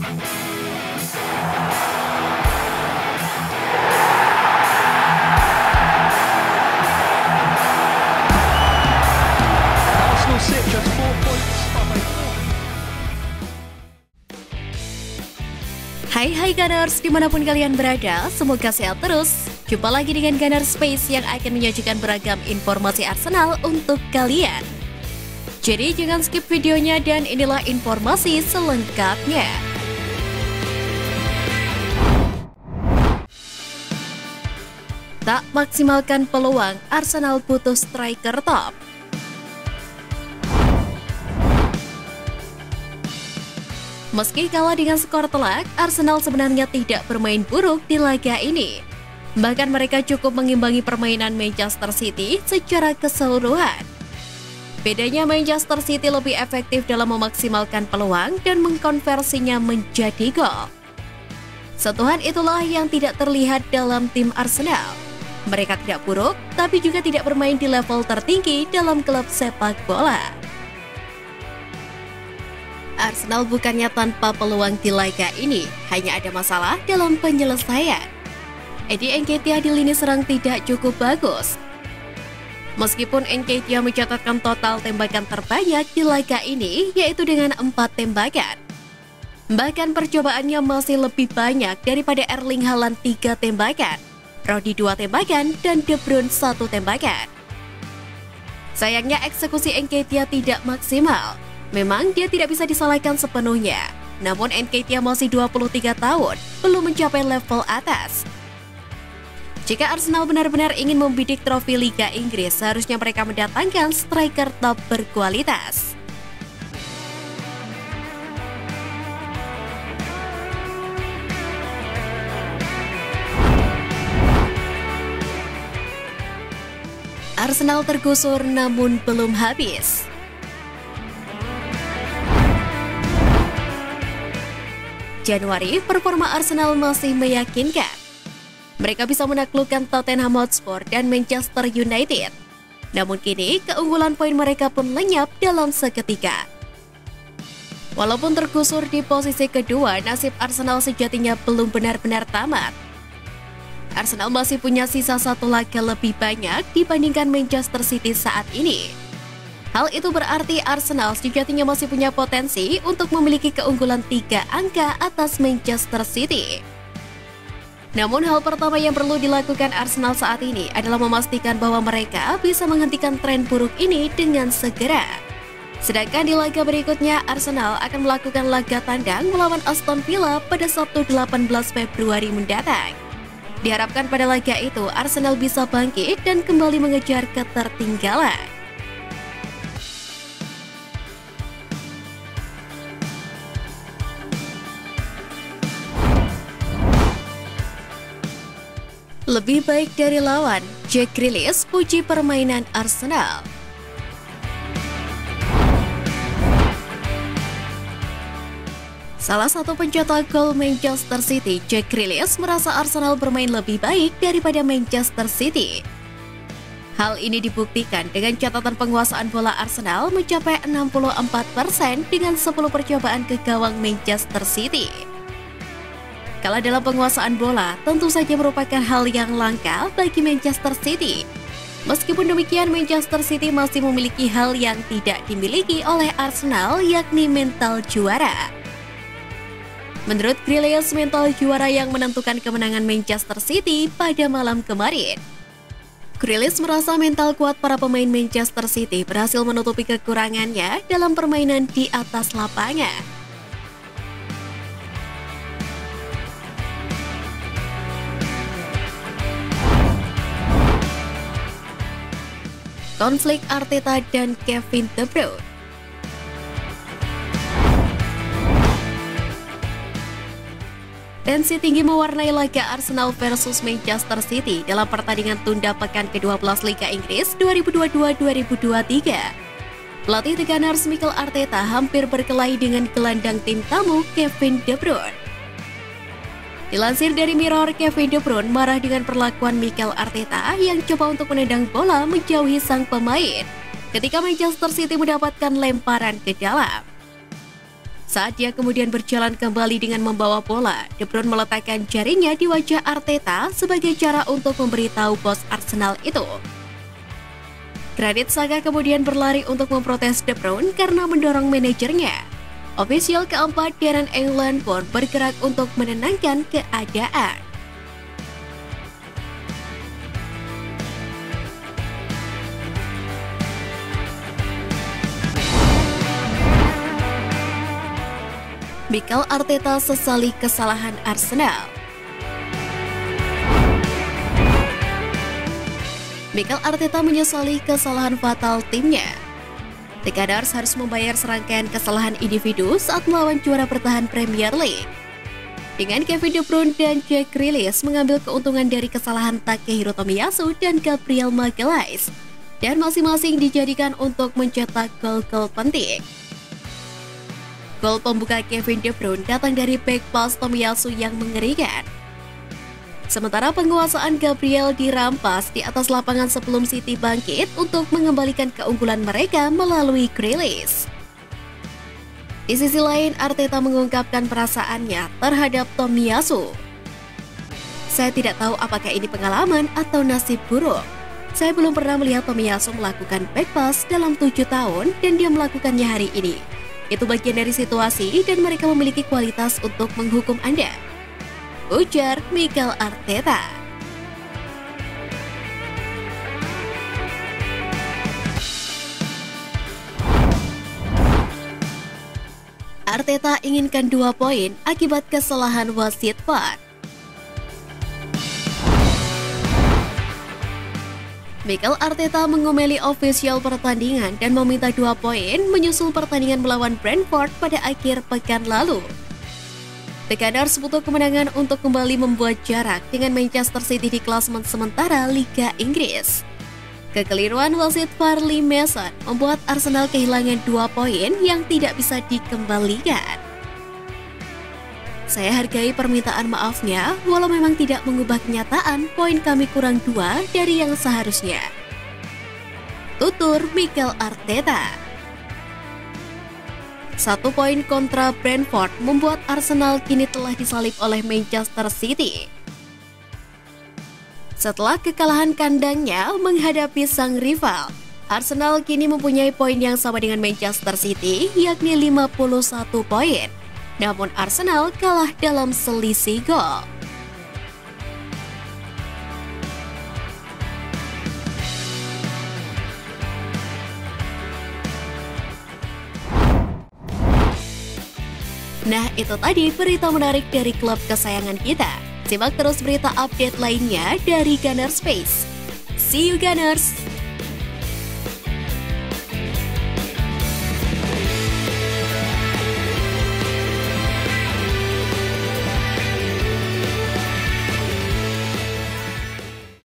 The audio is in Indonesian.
Arsenal sit just 4 points behind. Hai Gunners, dimanapun kalian berada, semoga sehat terus. Jumpa lagi dengan Gunner Space yang akan menyajikan beragam informasi Arsenal untuk kalian. Jadi jangan skip videonya dan inilah informasi selengkapnya. Tak maksimalkan peluang, Arsenal butuh striker top. Meski kalah dengan skor telak, Arsenal sebenarnya tidak bermain buruk di laga ini. Bahkan mereka cukup mengimbangi permainan Manchester City secara keseluruhan. Bedanya Manchester City lebih efektif dalam memaksimalkan peluang dan mengkonversinya menjadi gol. Sentuhan itulah yang tidak terlihat dalam tim Arsenal. Mereka tidak buruk, tapi juga tidak bermain di level tertinggi dalam klub sepak bola. Arsenal bukannya tanpa peluang di laga ini, hanya ada masalah dalam penyelesaian. Eddie Nketiah di lini serang tidak cukup bagus. Meskipun Nketiah mencatatkan total tembakan terbanyak di laga ini, yaitu dengan 4 tembakan. Bahkan percobaannya masih lebih banyak daripada Erling Haaland 3 tembakan, Rodri 2 tembakan, dan De Bruyne 1 tembakan. Sayangnya eksekusi Nketiah tidak maksimal. Memang dia tidak bisa disalahkan sepenuhnya, namun Nketiah masih 23 tahun, belum mencapai level atas. Jika Arsenal benar-benar ingin membidik trofi Liga Inggris, seharusnya mereka mendatangkan striker top berkualitas. Arsenal tergusur namun belum habis. Januari, performa Arsenal masih meyakinkan. Mereka bisa menaklukkan Tottenham Hotspur dan Manchester United. Namun kini, keunggulan poin mereka pun lenyap dalam seketika. Walaupun tergusur di posisi kedua, nasib Arsenal sejatinya belum benar-benar tamat. Arsenal masih punya sisa 1 laga lebih banyak dibandingkan Manchester City saat ini. Hal itu berarti Arsenal sejatinya masih punya potensi untuk memiliki keunggulan 3 angka atas Manchester City. Namun hal pertama yang perlu dilakukan Arsenal saat ini adalah memastikan bahwa mereka bisa menghentikan tren buruk ini dengan segera. Sedangkan di laga berikutnya, Arsenal akan melakukan laga tandang melawan Aston Villa pada Sabtu 18 Februari mendatang. Diharapkan pada laga itu Arsenal bisa bangkit dan kembali mengejar ketertinggalan. Lebih baik dari lawan, Jack Grealish puji permainan Arsenal. Salah satu pencetak gol Manchester City, Jack Grealish merasa Arsenal bermain lebih baik daripada Manchester City. Hal ini dibuktikan dengan catatan penguasaan bola Arsenal mencapai 64% dengan 10 percobaan ke gawang Manchester City. Kalah dalam penguasaan bola tentu saja merupakan hal yang langka bagi Manchester City. Meskipun demikian, Manchester City masih memiliki hal yang tidak dimiliki oleh Arsenal, yakni mental juara. Menurut Grealish, mental juara yang menentukan kemenangan Manchester City pada malam kemarin. Grealish merasa mental kuat para pemain Manchester City berhasil menutupi kekurangannya dalam permainan di atas lapangan. Konflik Arteta dan Kevin De Bruyne. Tensi tinggi mewarnai laga Arsenal versus Manchester City dalam pertandingan tunda pekan ke-12 Liga Inggris 2022-2023. Pelatih The Gunners Mikel Arteta hampir berkelahi dengan gelandang tim tamu Kevin De Bruyne. Dilansir dari Mirror, Kevin De Bruyne marah dengan perlakuan Mikel Arteta yang coba untuk menendang bola menjauhi sang pemain ketika Manchester City mendapatkan lemparan ke dalam. Saat dia kemudian berjalan kembali dengan membawa bola, De Bruyne meletakkan jarinya di wajah Arteta sebagai cara untuk memberitahu bos Arsenal itu. Granit Xhaka kemudian berlari untuk memprotes De Bruyne karena mendorong manajernya. Ofisial keempat Darren England pun bergerak untuk menenangkan keadaan. Mikel Arteta sesali kesalahan Arsenal. Mikel Arteta menyesali kesalahan fatal timnya. The Gunners harus membayar serangkaian kesalahan individu saat melawan juara bertahan Premier League. Dengan Kevin De Bruyne dan Jack Grealish mengambil keuntungan dari kesalahan Takehiro Tomiyasu dan Gabriel Magalhaes, dan masing-masing dijadikan untuk mencetak gol-gol penting. Gol pembuka Kevin De Bruyne datang dari back pass Tomiyasu yang mengerikan. Sementara penguasaan Gabriel dirampas di atas lapangan sebelum City bangkit untuk mengembalikan keunggulan mereka melalui Grealish. Di sisi lain, Arteta mengungkapkan perasaannya terhadap Tomiyasu. Saya tidak tahu apakah ini pengalaman atau nasib buruk. Saya belum pernah melihat Tomiyasu melakukan back pass dalam 7 tahun dan dia melakukannya hari ini. Itu bagian dari situasi dan mereka memiliki kualitas untuk menghukum Anda, ujar Mikel Arteta. Arteta inginkan 2 poin akibat kesalahan wasit VAR. Mikel Arteta mengomeli ofisial pertandingan dan meminta 2 poin menyusul pertandingan melawan Brentford pada akhir pekan lalu. The Gunners butuh kemenangan untuk kembali membuat jarak dengan Manchester City di klasemen sementara Liga Inggris. Kekeliruan wasit VAR Lee Mason membuat Arsenal kehilangan 2 poin yang tidak bisa dikembalikan. Saya hargai permintaan maafnya, walau memang tidak mengubah kenyataan, poin kami kurang 2 dari yang seharusnya, tutur Mikel Arteta. 1 poin kontra Brentford membuat Arsenal kini telah disalip oleh Manchester City. Setelah kekalahan kandangnya menghadapi sang rival, Arsenal kini mempunyai poin yang sama dengan Manchester City, yakni 51 poin. Namun Arsenal kalah dalam selisih gol. Nah, itu tadi berita menarik dari klub kesayangan kita. Simak terus berita update lainnya dari Gunners Space. See you Gunners!